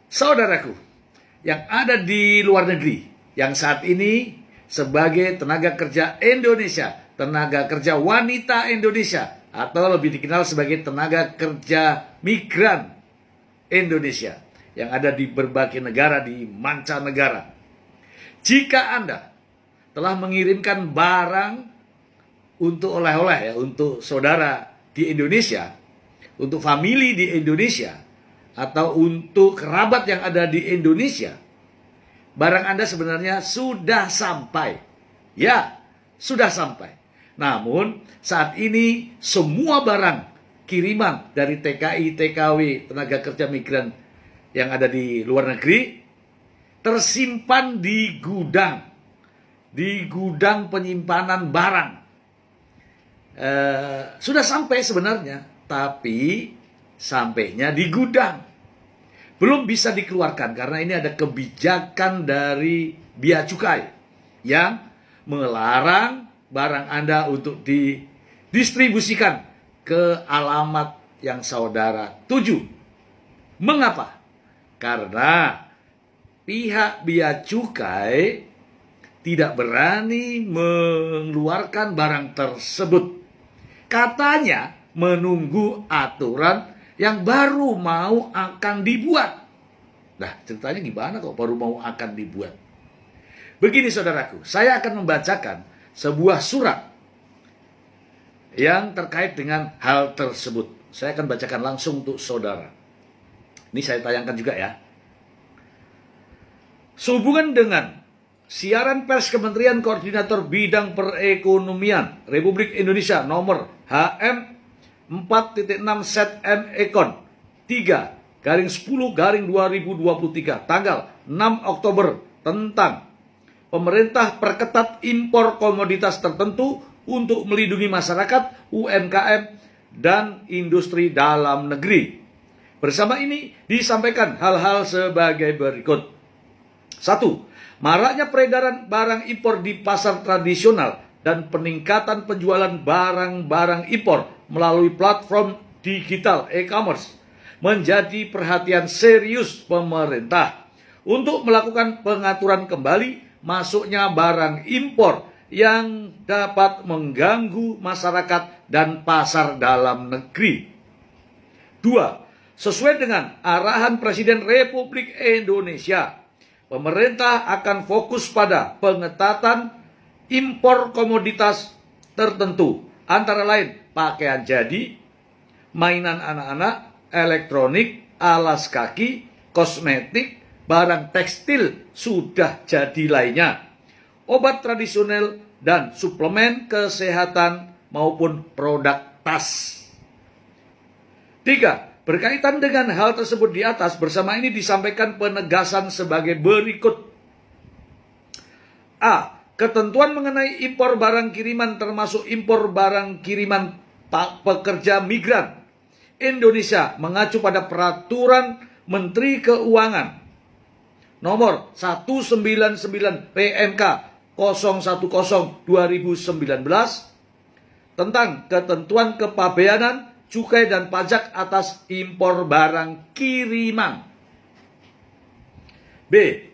Saudaraku yang ada di luar negeri, yang saat ini sebagai tenaga kerja Indonesia, tenaga kerja wanita Indonesia, atau lebih dikenal sebagai tenaga kerja migran Indonesia, yang ada di berbagai negara di mancanegara. Jika Anda telah mengirimkan barang untuk oleh-oleh, untuk saudara di Indonesia, untuk famili di Indonesia, atau untuk kerabat yang ada di Indonesia, barang Anda sebenarnya sudah sampai. Ya, sudah sampai. Namun saat ini semua barang kiriman dari TKI, TKW, tenaga kerja migran yang ada di luar negeri tersimpan di gudang penyimpanan barang. Sudah sampai sebenarnya, tapi sampainya di gudang. Belum bisa dikeluarkan karena ini ada kebijakan dari Bea Cukai yang melarang barang Anda untuk didistribusikan ke alamat yang saudara tuju. Mengapa? Karena pihak Bea Cukai tidak berani mengeluarkan barang tersebut. Katanya menunggu aturan yang baru mau akan dibuat. Nah, ceritanya gimana kok baru mau akan dibuat? Begini saudaraku, saya akan membacakan sebuah surat yang terkait dengan hal tersebut. Saya akan bacakan langsung untuk saudara. Ini saya tayangkan juga ya. Sehubungan dengan siaran pers Kementerian Koordinator Bidang Perekonomian Republik Indonesia nomor HM 4.6 Set M Ekon 3/10/2023 tanggal 6 Oktober tentang pemerintah perketat impor komoditas tertentu untuk melindungi masyarakat, UMKM, dan industri dalam negeri. Bersama ini disampaikan hal-hal sebagai berikut. 1. Maraknya peredaran barang impor di pasar tradisional dan peningkatan penjualan barang-barang impor melalui platform digital e-commerce menjadi perhatian serius pemerintah untuk melakukan pengaturan kembali masuknya barang impor yang dapat mengganggu masyarakat dan pasar dalam negeri. 2. Sesuai dengan arahan Presiden Republik Indonesia, pemerintah akan fokus pada pengetatan impor komoditas tertentu, antara lain pakaian jadi, mainan anak-anak, elektronik, alas kaki, kosmetik, barang tekstil sudah jadi lainnya, obat tradisional dan suplemen kesehatan maupun produk tas. 3. Berkaitan dengan hal tersebut di atas, bersama ini disampaikan penegasan sebagai berikut. A. Ketentuan mengenai impor barang kiriman termasuk impor barang kiriman pekerja migran Indonesia mengacu pada peraturan Menteri Keuangan nomor 199 PMK 010/2019 tentang ketentuan kepabeanan, cukai dan pajak atas impor barang kiriman. B.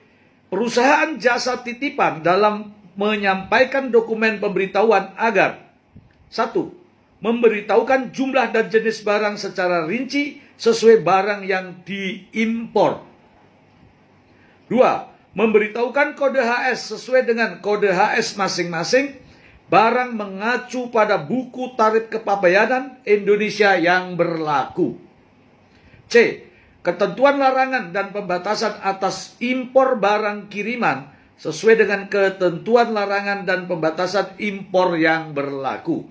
Perusahaan jasa titipan dalam menyampaikan dokumen pemberitahuan agar 1. Memberitahukan jumlah dan jenis barang secara rinci sesuai barang yang diimpor. 2. Memberitahukan kode HS sesuai dengan kode HS masing-masing barang mengacu pada buku tarif kepabeanan Indonesia yang berlaku. C. Ketentuan larangan dan pembatasan atas impor barang kiriman sesuai dengan ketentuan larangan dan pembatasan impor yang berlaku.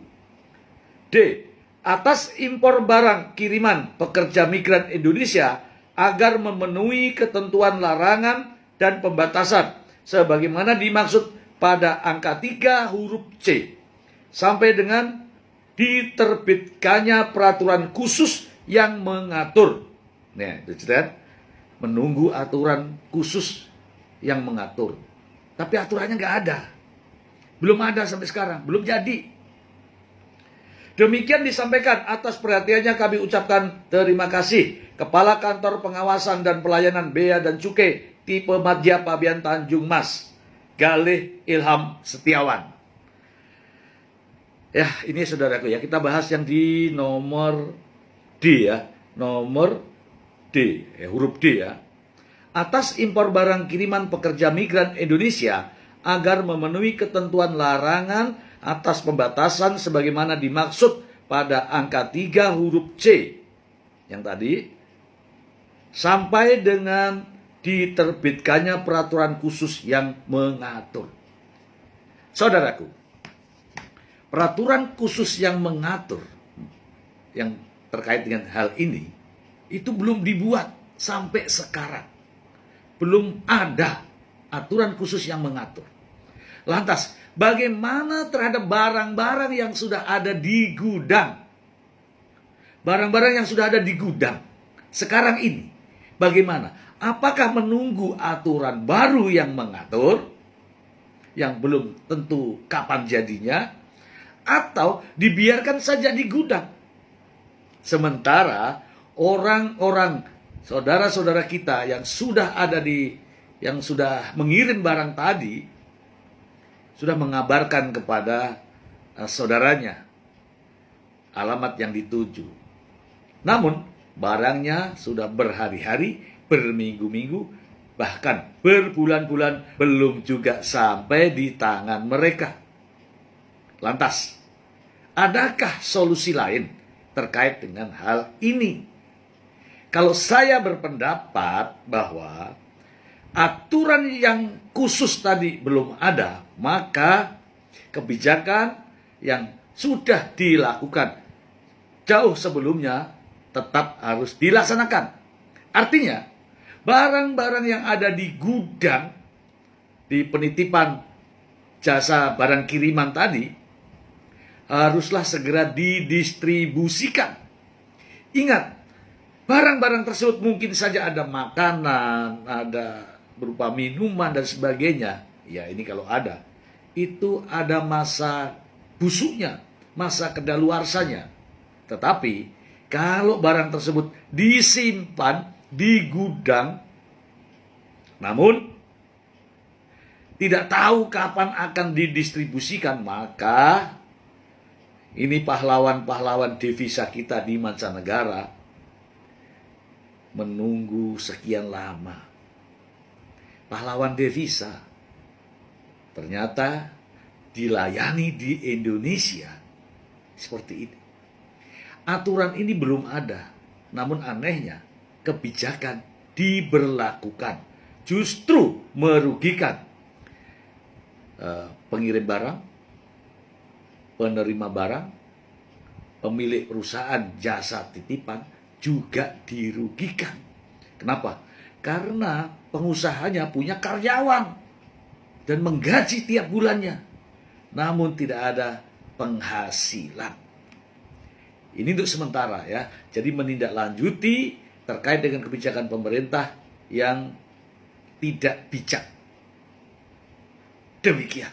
D. Atas impor barang kiriman pekerja migran Indonesia agar memenuhi ketentuan larangan dan pembatasan sebagaimana dimaksud pada angka 3 huruf C sampai dengan diterbitkannya peraturan khusus yang mengatur. Nah, itu menunggu aturan khusus yang mengatur. Tapi aturannya nggak ada. Belum ada sampai sekarang. Belum jadi. Demikian disampaikan, atas perhatiannya kami ucapkan terima kasih. Kepala Kantor Pengawasan dan Pelayanan Bea dan Cukai tipe Madya Pabean Tanjung Mas, Galih Ilham Setiawan. Ya, ini saudaraku ya, kita bahas yang di nomor D ya. Nomor D, huruf D ya. Atas impor barang kiriman pekerja migran Indonesia agar memenuhi ketentuan larangan atas pembatasan sebagaimana dimaksud pada angka 3 huruf C yang tadi, sampai dengan diterbitkannya peraturan khusus yang mengatur. Saudaraku, peraturan khusus yang mengatur yang terkait dengan hal ini itu belum dibuat sampai sekarang. Belum ada aturan khusus yang mengatur. Lantas, bagaimana terhadap barang-barang yang sudah ada di gudang? Barang-barang yang sudah ada di gudang sekarang ini, bagaimana? Apakah menunggu aturan baru yang mengatur, yang belum tentu kapan jadinya, atau dibiarkan saja di gudang? Sementara orang-orang saudara-saudara kita yang sudah ada yang sudah mengirim barang tadi, sudah mengabarkan kepada saudaranya alamat yang dituju. Namun, barangnya sudah berhari-hari, berminggu-minggu, bahkan berbulan-bulan belum juga sampai di tangan mereka. Lantas, adakah solusi lain terkait dengan hal ini? Kalau saya berpendapat bahwa aturan yang khusus tadi belum ada, maka kebijakan yang sudah dilakukan jauh sebelumnya tetap harus dilaksanakan. Artinya, barang-barang yang ada di gudang, di penitipan jasa barang kiriman tadi, haruslah segera didistribusikan. Ingat, barang-barang tersebut mungkin saja ada makanan, ada berupa minuman dan sebagainya. Ya, ini kalau ada. Itu ada masa busuknya, masa kedaluarsanya. Tetapi, kalau barang tersebut disimpan di gudang, namun tidak tahu kapan akan didistribusikan, maka ini pahlawan-pahlawan devisa kita di mancanegara menunggu sekian lama. Pahlawan devisa ternyata dilayani di Indonesia seperti ini. Aturan ini belum ada, namun anehnya kebijakan diberlakukan, justru merugikan pengirim barang, penerima barang, pemilik perusahaan jasa titipan juga dirugikan. Kenapa? Karena pengusahanya punya karyawan dan menggaji tiap bulannya, namun tidak ada penghasilan. Ini untuk sementara ya. Jadi menindaklanjuti terkait dengan kebijakan pemerintah yang tidak bijak. Demikian.